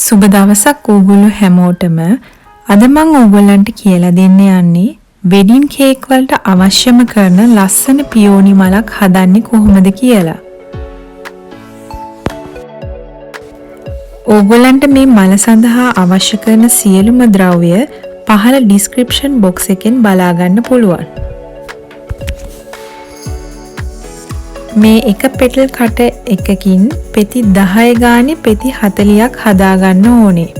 සුබ දවසක් ඕගොල්ලෝ හැමෝටම. අද මම ඕගොල්ලන්ට කියලා දෙන්න යන්නේ වෙඩින් කේක් වලට අවශ්‍යම කරන ලස්සන පියෝනි මලක් හදන්නේ කොහොමද කියලා. ඕගොල්ලන්ට මේ මල සඳහා අවශ්‍ය කරන සියලුම ද්‍රව්‍ය පහළ ඩිස්ක්‍රිප්ෂන් බොක්ස් එකෙන් බලා ගන්න පුළුවන්. මේ එක පෙටල් කට එකකින් පෙති 10 ගානේ පෙති 40ක් හදාගන්න ඕනේ.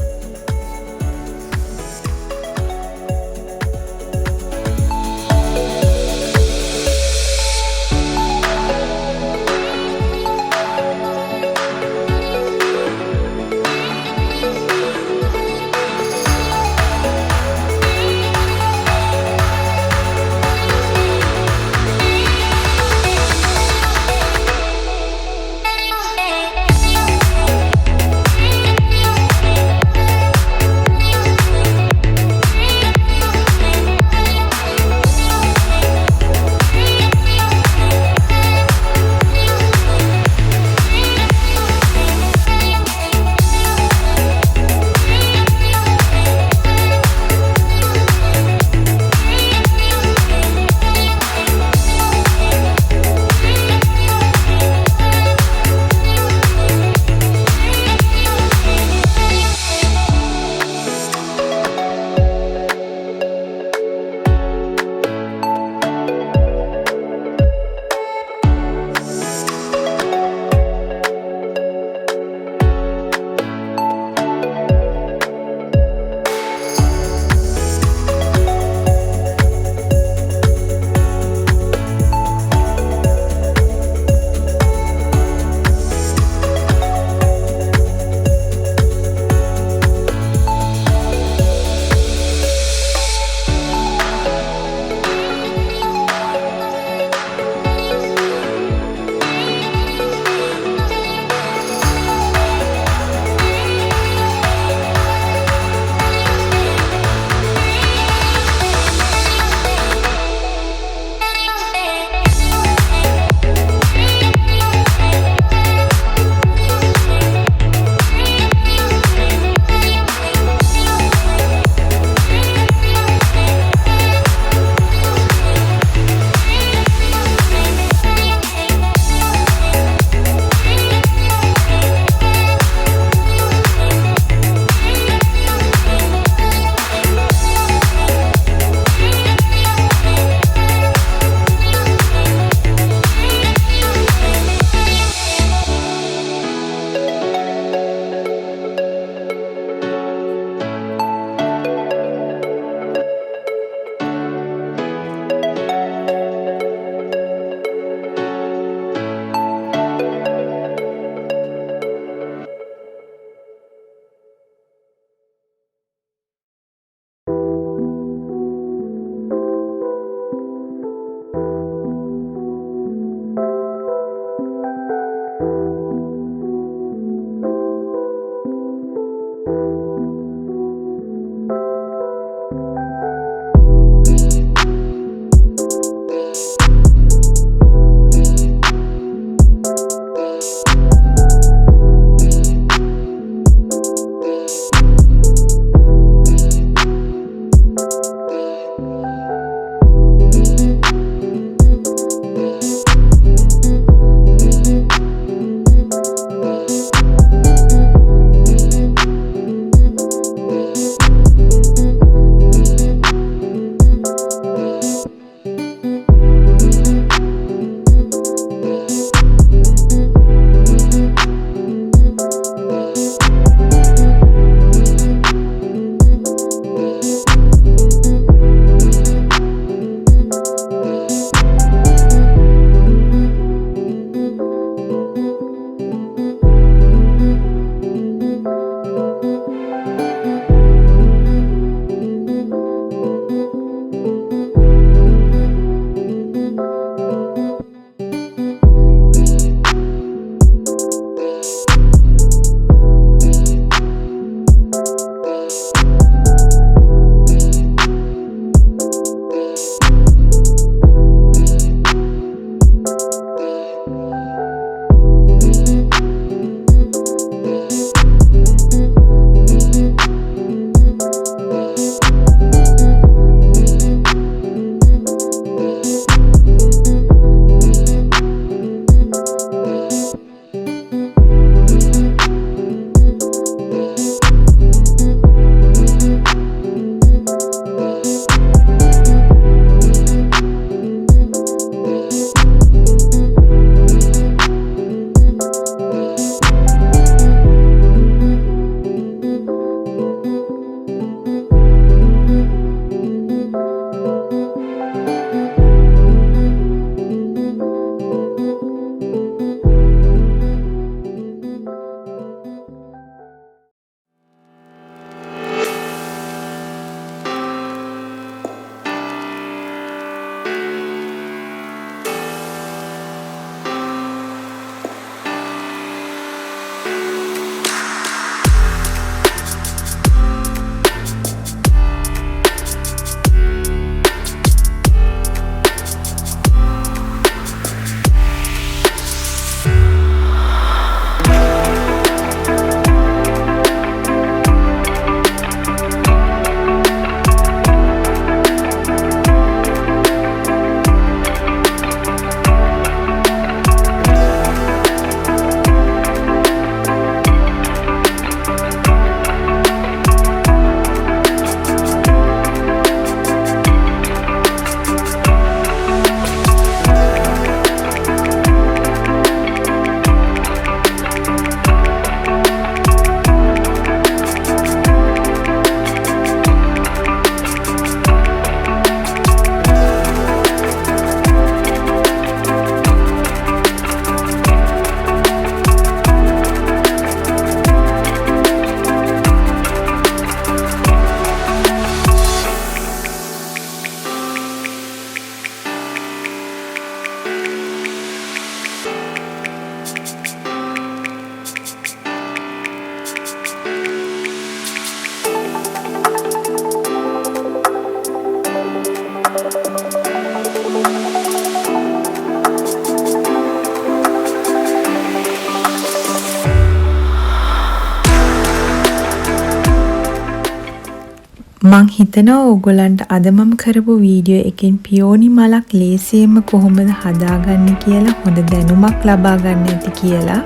මං හිතනවා ඕගොල්ලන්ට අද මම කරපු වීඩියෝ එකෙන් පියෝනි මලක් ලේසියෙන්ම කොහොමද හදාගන්නේ කියලා හොඳ දැනුමක් ලබා ගන්න ඇති කියලා.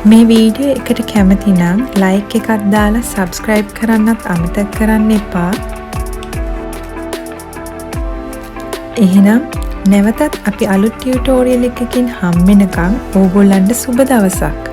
මේ වීඩියෝ එකට කැමති නම් ලයික් එකක් දාලා සබ්ස්ක්‍රයිබ් කරන්නත් අමතක කරන්න එපා. එහෙනම් නැවතත් අපි අලුත් ටියුටෝරියල් එකකින් හම්බ වෙනකන් ඕගොල්ලන්ට සුබ දවසක්.